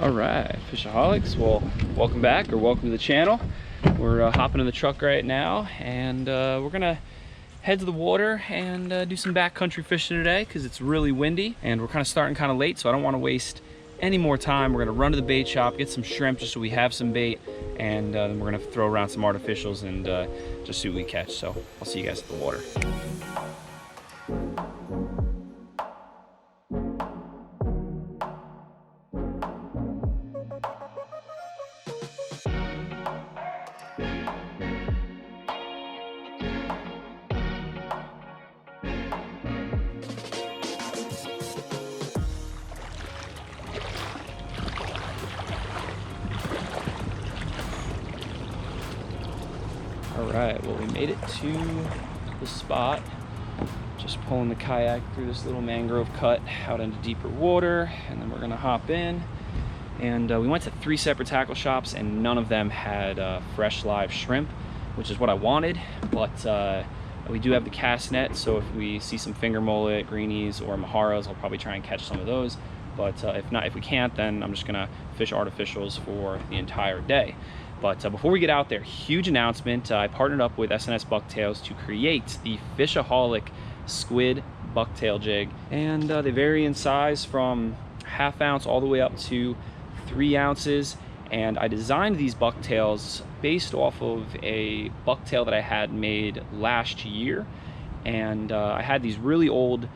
All right, fishaholics, well, welcome back, or welcome to the channel. We're hopping in the truck right now, and we're gonna head to the water and do some backcountry fishing today because it's really windy, and we're kind of starting kind of late, so I don't want to waste any more time. We're gonna run to the bait shop, get some shrimp just so we have some bait, and then we're gonna throw around some artificials and just see what we catch. So I'll see you guys at the water. All right, well, we made it to the spot. Just pulling the kayak through this little mangrove cut out into deeper water, and then we're gonna hop in. And we went to 3 separate tackle shops, and none of them had fresh live shrimp, which is what I wanted. But we do have the cast net, so if we see some finger mullet, greenies, or maharas, I'll probably try and catch some of those. But if we can't, then I'm just gonna fish artificials for the entire day. But before we get out there, huge announcement. I partnered up with SNS Bucktails to create the Fishaholic Squid Bucktail Jig. And they vary in size from ½ ounce all the way up to 3 ounces. And I designed these bucktails based off of a bucktail that I had made last year. And I had these really old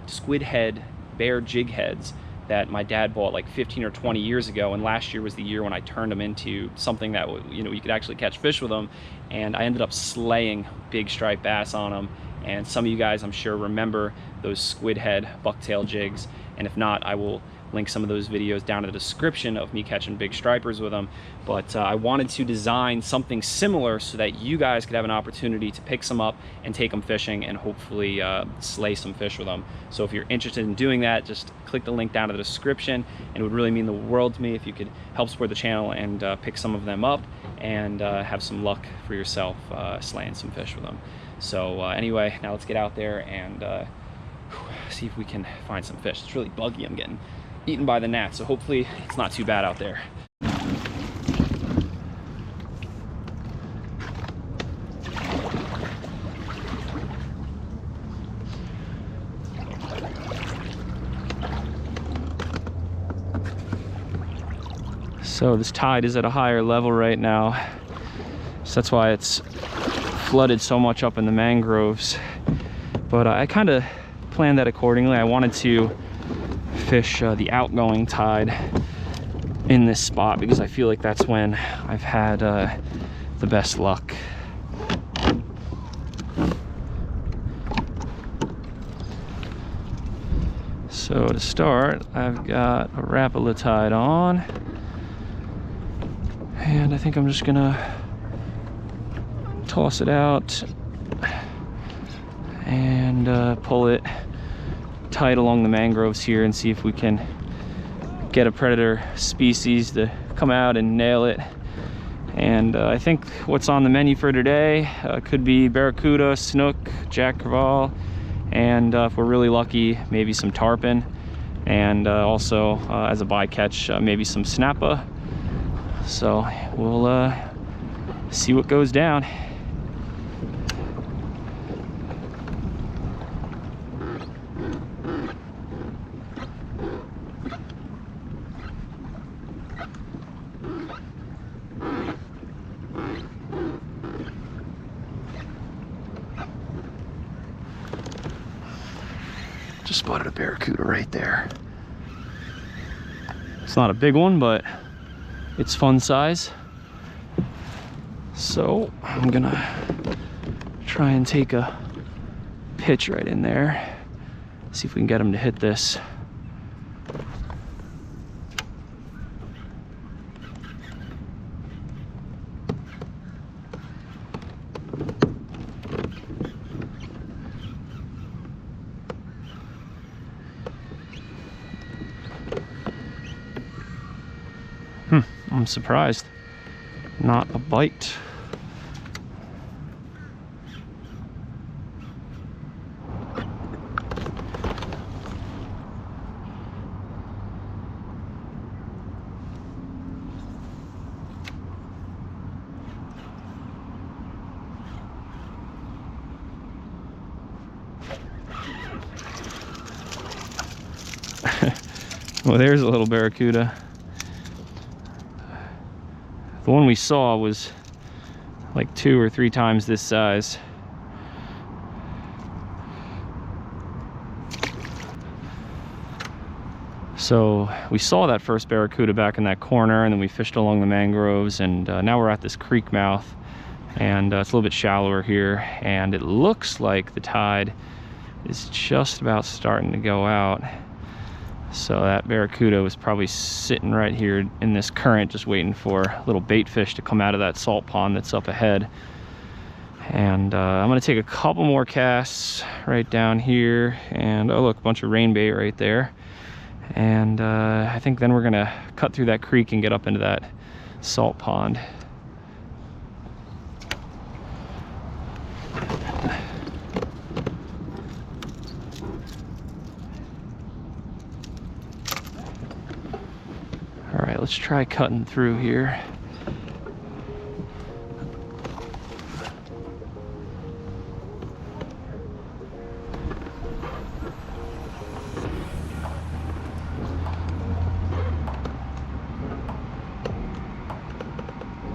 squid head bear jig heads that my dad bought like 15 or 20 years ago, and last year was the year when I turned them into something that, you know, you could actually catch fish with them, and I ended up slaying big striped bass on them. And some of you guys, I'm sure, remember those squid head bucktail jigs, and if not, I will link some of those videos down in the description of me catching big stripers with them. But I wanted to design something similar so that you guys could have an opportunity to pick some up and take them fishing and hopefully slay some fish with them. So if you're interested in doing that, just click the link down in the description, and it would really mean the world to me if you could help support the channel and pick some of them up and have some luck for yourself slaying some fish with them. So anyway, now let's get out there and see if we can find some fish. It's really buggy. I'm getting eaten by the gnats, so hopefully it's not too bad out there. So this tide is at a higher level right now, so that's why it's flooded so much up in the mangroves. But I kind of planned that accordingly. I wanted to fish the outgoing tide in this spot because I feel like that's when I've had the best luck. So to start, I've got a Rapala tide on, and I think I'm just gonna toss it out and pull it tight along the mangroves here and see if we can get a predator species to come out and nail it. And I think what's on the menu for today could be barracuda, snook, jack crevalle, and if we're really lucky, maybe some tarpon, and also as a bycatch, maybe some snapper. So we'll see what goes down. Just spotted a barracuda right there. It's not a big one, but it's fun size. So I'm gonna try and take a pitch right in there. See if we can get him to hit this. I'm surprised. Not a bite. Well, there's a little barracuda. The one we saw was like 2 or 3 times this size. So we saw that first barracuda back in that corner, and then we fished along the mangroves, and now we're at this creek mouth, and it's a little bit shallower here, and it looks like the tide is just about starting to go out. So that barracuda was probably sitting right here in this current, just waiting for little bait fish to come out of that salt pond that's up ahead. And I'm gonna take a couple more casts right down here, and oh look, a bunch of rain bait right there. And I think then we're gonna cut through that creek and get up into that salt pond. All right, let's try cutting through here.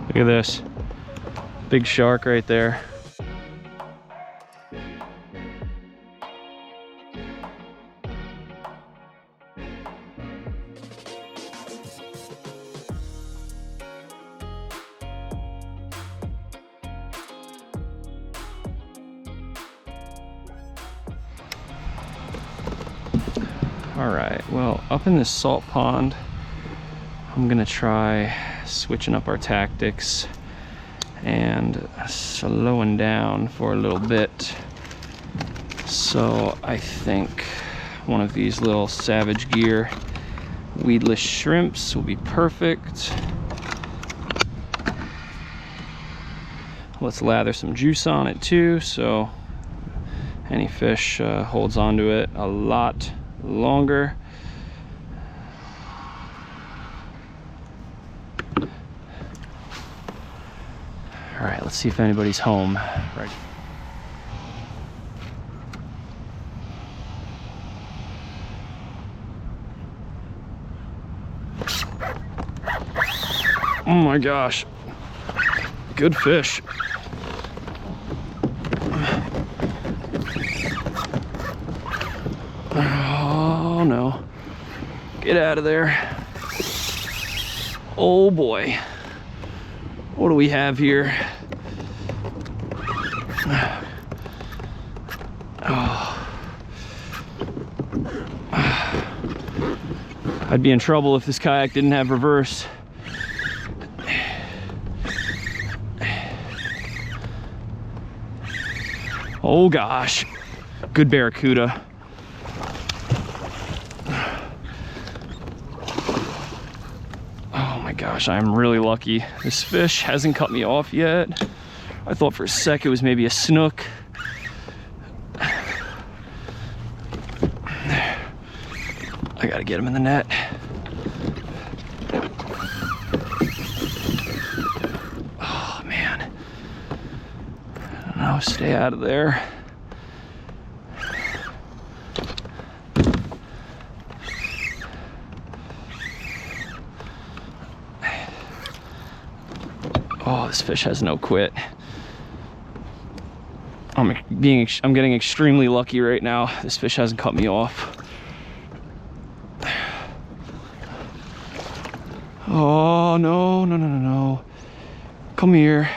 Look at this, big shark right there. All right, well, up in this salt pond, I'm gonna try switching up our tactics and slowing down for a little bit. So I think one of these little Savage Gear weedless shrimps will be perfect. Let's lather some juice on it too, so any fish holds onto it a lot longer. All right, let's see if anybody's home. Right. Oh my gosh, good fish. Oh no, get out of there. Oh boy, what do we have here? Oh. I'd be in trouble if this kayak didn't have reverse. Oh gosh, good barracuda. Oh my gosh, I'm really lucky. This fish hasn't cut me off yet. I thought for a sec it was maybe a snook. I gotta get him in the net. Oh man. I don't know, stay out of there. Oh, this fish has no quit. I'm getting extremely lucky right now. This fish hasn't cut me off. Oh, no, no, no, no, no. Come here.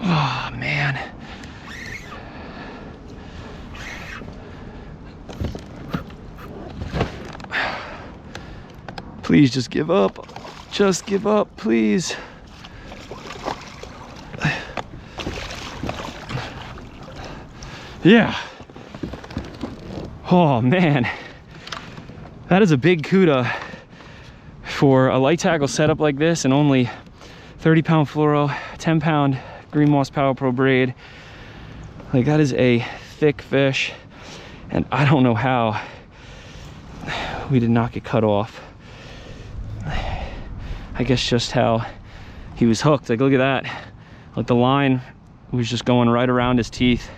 Oh, man. Please just give up. Just give up, please. Yeah. Oh man, that is a big cuda for a light tackle setup like this, and only 30-pound fluoro, 10-pound green moss Power Pro braid. Like, that is a thick fish, and I don't know how we did not get cut off. I guess just how he was hooked. Like, look at that. Like, the line was just going right around his teeth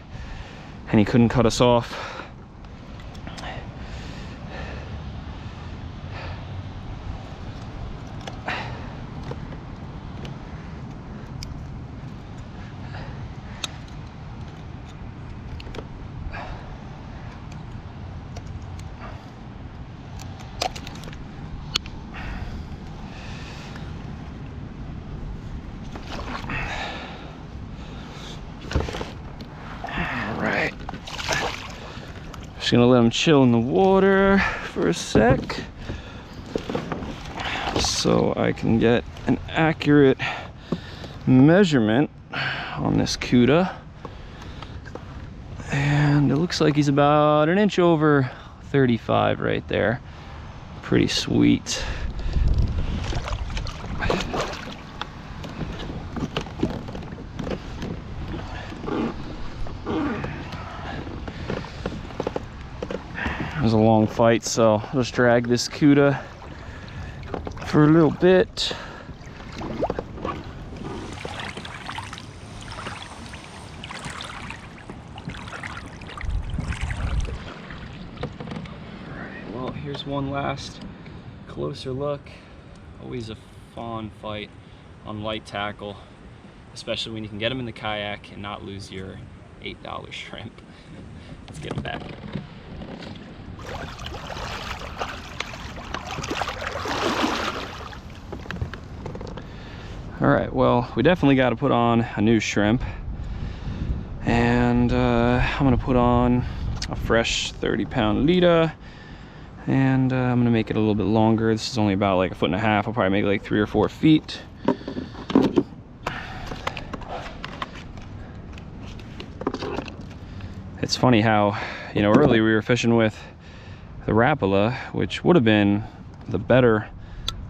and he couldn't cut us off. Just gonna let him chill in the water for a sec so I can get an accurate measurement on this cuda. And it looks like he's about an inch over 35 right there. Pretty sweet. It was a long fight, so I'll just drag this cuda for a little bit. Alright, well, here's one last closer look. Always a fun fight on light tackle, especially when you can get them in the kayak and not lose your $8 shrimp. Let's get them back. All right, well, we definitely got to put on a new shrimp, and I'm gonna put on a fresh 30-pound Lita, and I'm gonna make it a little bit longer. This is only about like 1.5 feet. I'll probably make it like 3 or 4 feet. It's funny how, you know, earlier we were fishing with the Rapala, which would have been the better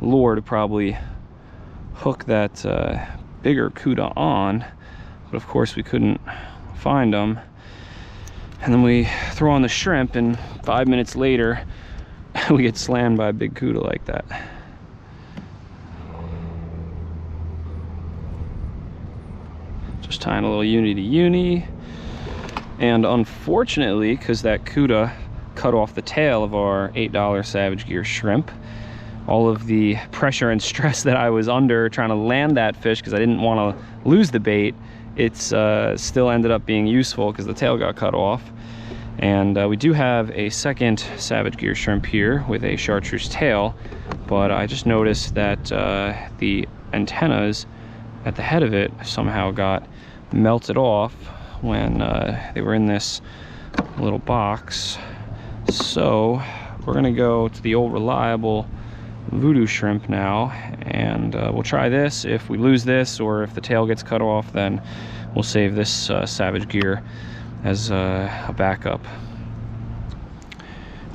lure to probably hook that bigger cuda on, but of course we couldn't find them. And then we throw on the shrimp, and 5 minutes later we get slammed by a big cuda like that. Just tying a little uni to uni, and unfortunately, because that cuda cut off the tail of our $8 Savage Gear shrimp, all of the pressure and stress that I was under trying to land that fish, because I didn't want to lose the bait, it's still ended up being useful because the tail got cut off. And we do have a second Savage Gear shrimp here with a chartreuse tail, but I just noticed that the antennas at the head of it somehow got melted off when they were in this little box. So we're gonna go to the old reliable voodoo shrimp now, and we'll try this. If we lose this, or if the tail gets cut off, then we'll save this Savage Gear as a backup.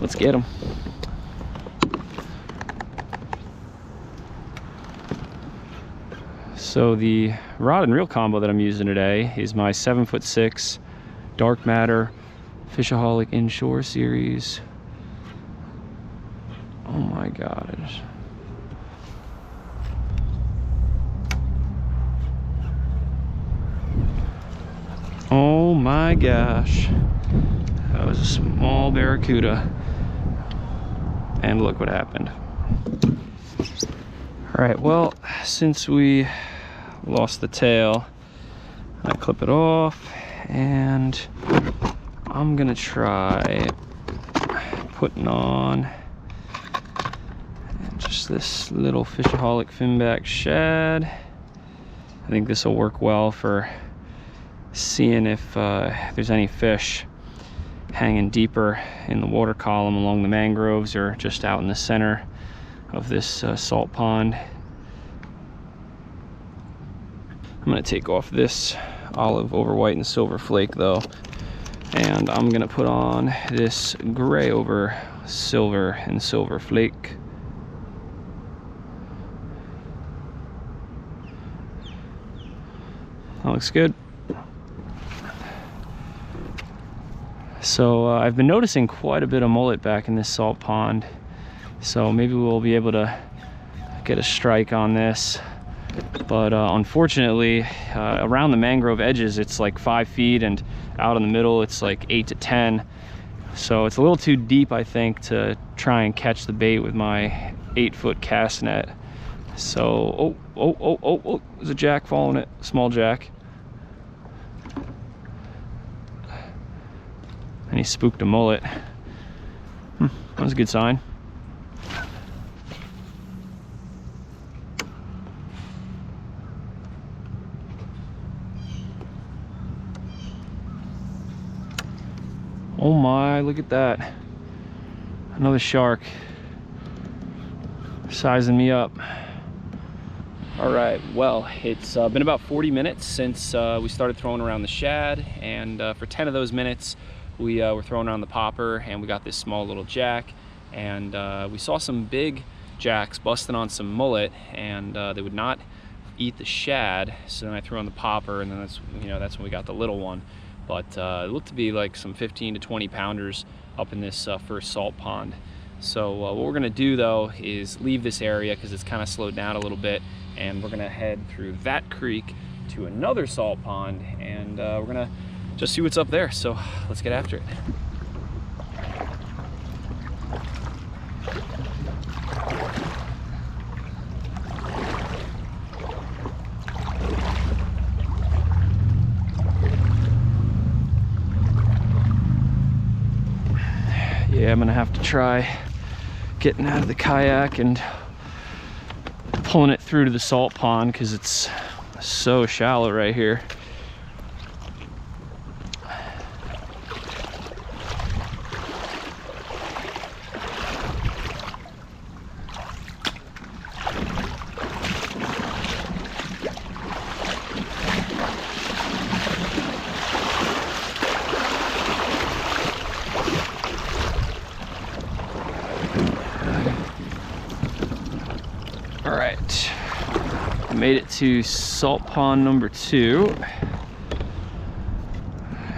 Let's get them. So the rod and reel combo that I'm using today is my 7'6" Dark Matter Fishaholic Inshore series. Oh my God. Oh my gosh. That was a small barracuda. And look what happened. All right, well, since we lost the tail, I clip it off, and I'm gonna try putting on just this little Fishaholic finback shad. I think this will work well for seeing if there's any fish hanging deeper in the water column along the mangroves, or just out in the center of this salt pond. I'm gonna take off this olive over white and silver flake though, and I'm gonna put on this gray over silver and silver flake. That looks good. So I've been noticing quite a bit of mullet back in this salt pond, so maybe we'll be able to get a strike on this But unfortunately, around the mangrove edges, it's like 5 feet, and out in the middle, it's like 8 to 10. So it's a little too deep, I think, to try and catch the bait with my 8-foot cast net. So, oh, there's a jack following it, small jack. And he spooked a mullet. That was a good sign. Oh my, look at that. Another shark. Sizing me up. All right, well, it's been about 40 minutes since we started throwing around the shad, and for 10 of those minutes, we were throwing around the popper, and we got this small little jack, and we saw some big jacks busting on some mullet, and they would not eat the shad. So then I threw on the popper, and then that's when we got the little one. But it looked to be like some 15 to 20 pounders up in this first salt pond. So what we're gonna do though is leave this area because it's kind of slowed down a little bit, and we're gonna head through that creek to another salt pond, and we're gonna just see what's up there. So let's get after it. Yeah, I'm gonna have to try getting out of the kayak and pulling it through to the salt pond because it's so shallow right here. All right, I made it to salt pond number 2,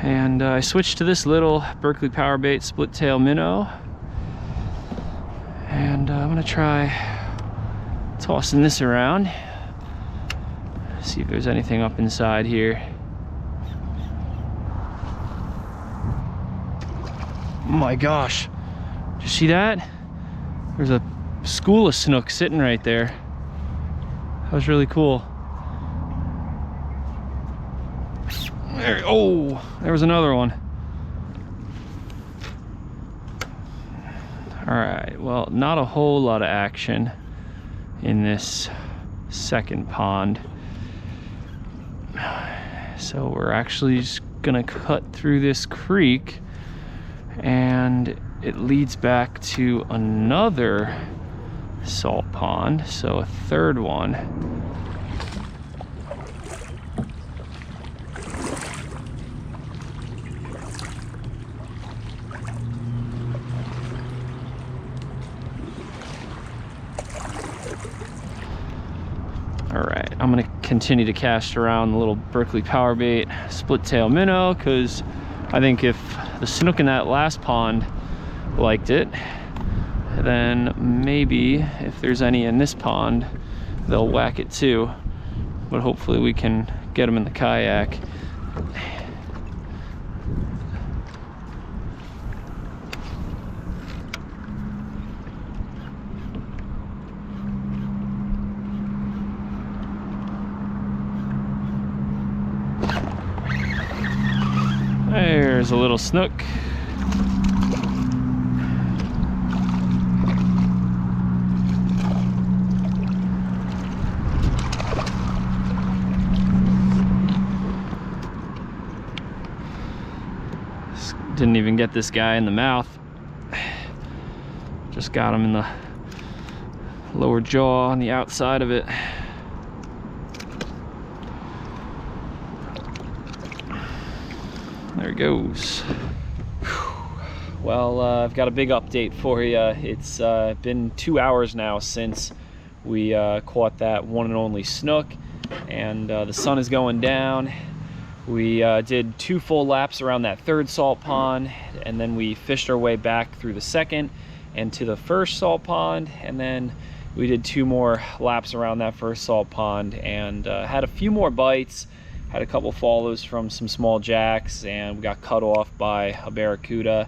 and I switched to this little Berkeley power bait split tail minnow, and I'm gonna try tossing this around, see if there's anything up inside here. Oh my gosh, did you see that? There's a school of snook sitting right there. That was really cool. There, oh, there was another one. All right, well, not a whole lot of action in this second pond. So we're actually just gonna cut through this creek, and it leads back to another salt pond, so a third one. All right, I'm gonna continue to cast around the little Berkeley power bait split tail minnow, because I think if the snook in that last pond liked it, then maybe if there's any in this pond, they'll whack it too. But hopefully we can get them in the kayak. There's a little snook. Didn't even get this guy in the mouth. Just got him in the lower jaw on the outside of it. There he goes. Well, I've got a big update for you. It's been 2 hours now since we caught that one and only snook, and the sun is going down. We did 2 full laps around that third salt pond, and then we fished our way back through the second and to the first salt pond, and then we did 2 more laps around that first salt pond, and had a few more bites. Had a couple follows from some small jacks, and we got cut off by a barracuda,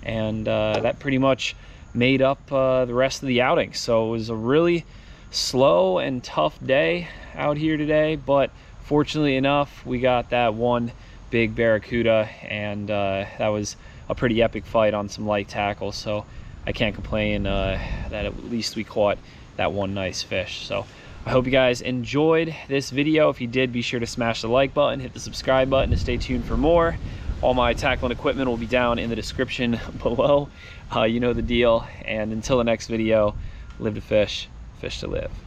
and that pretty much made up the rest of the outing. So it was a really slow and tough day out here today, but fortunately enough, we got that one big barracuda, and that was a pretty epic fight on some light tackle, so I can't complain that at least we caught that one nice fish. So I hope you guys enjoyed this video. If you did, be sure to smash the like button, hit the subscribe button to stay tuned for more. All my tackle and equipment will be down in the description below. You know the deal. And until the next video, live to fish, fish to live.